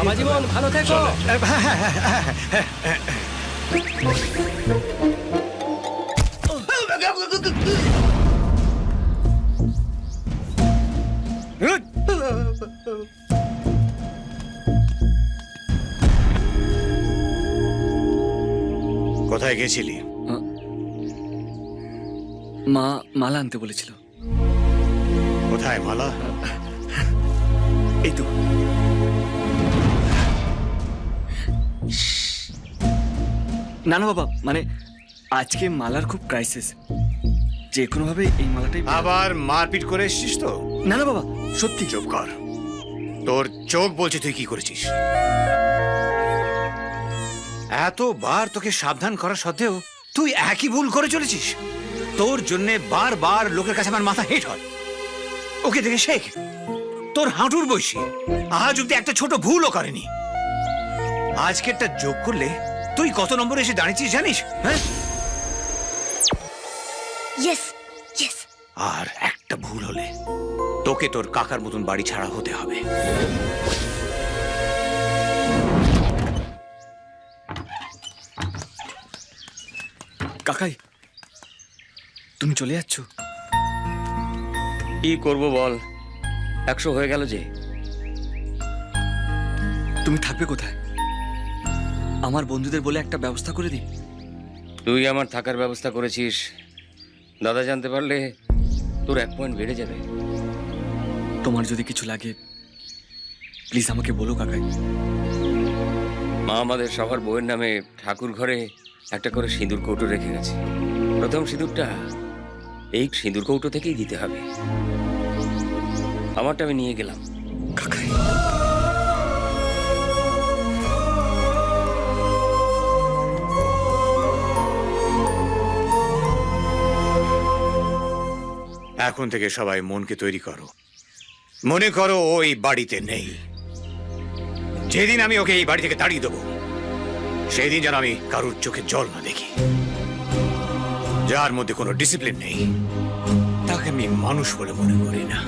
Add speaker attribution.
Speaker 1: বাবা জীবন ভালো থেকো।
Speaker 2: কোথায় গেছিলি?
Speaker 3: মা মালা আনতে বলেছিল।
Speaker 2: কোথায় মালা?
Speaker 3: এই তো। না না বাবা, মানে আজকে মালার খুব ক্রাইসিস, যে কোনো ভাবে এই মালাটাই।
Speaker 2: আবার মারপিট করে এসছিস তো?
Speaker 3: না না বাবা, সত্যি।
Speaker 2: চুপ কর, তোর চোখ বলছে তুই কি করেছিস। এতবার তোকে সাবধান করা সত্ত্বেও তুই একই ভুল করে চলেছিস। তোর জন্য বারবার লোকের কাছে আমার মাথা হেঁট হয়। ওকে দেখে শেখ, তোর হাঁটুর বয়সী আজ অব্দি একটা ছোট ভুলও করেনি। আজকেরটা যোগ করলে তুই কত নম্বরে এসে দাঁড়িয়েছিস জানিস? হ্যাঁ,
Speaker 4: ইয়েস ইয়েস।
Speaker 2: আর একটা ভুল হলে তোকে তোর কাকার মতন বাড়ি ছাড়া হতে হবে।
Speaker 3: কাকাই, তুমি চলে যাচ্ছ?
Speaker 1: কি করব বল, 100 হয়ে গেল যে।
Speaker 3: তুমি থাকবে কোথায়? আমার বন্ধুদের বলে একটা ব্যবস্থা করে দিই।
Speaker 1: তুই আমার থাকার ব্যবস্থা করেছিস, দাদা জানতে পারলে তোর 1 পয়েন্ট বেড়ে যাবে।
Speaker 3: তোমার যদি কিছু লাগে প্লিজ আমাকে বলো কাকাই।
Speaker 1: মা আমাদের সবার বউয়ের নামে ঠাকুর ঘরে একটা করে সিঁদুর কৌটো রেখে গেছে। প্রথম সিঁদুরটা এই সিঁদুর কৌটো থেকেই দিতে হবে। আমারটা আমি নিয়ে গেলাম।
Speaker 3: কাকাই,
Speaker 2: এখন থেকে সবাই মনকে তৈরি করো। মনে করো ও এই বাড়িতে নেই। যেদিন আমি ওকে এই বাড়ি থেকে তাড়িয়ে দেবো সেই দিন যেন আমি কারুর চোখে জল না দেখি। যার মধ্যে কোনো ডিসিপ্লিন নেই তাকে আমি মানুষ বলে মনে করি না।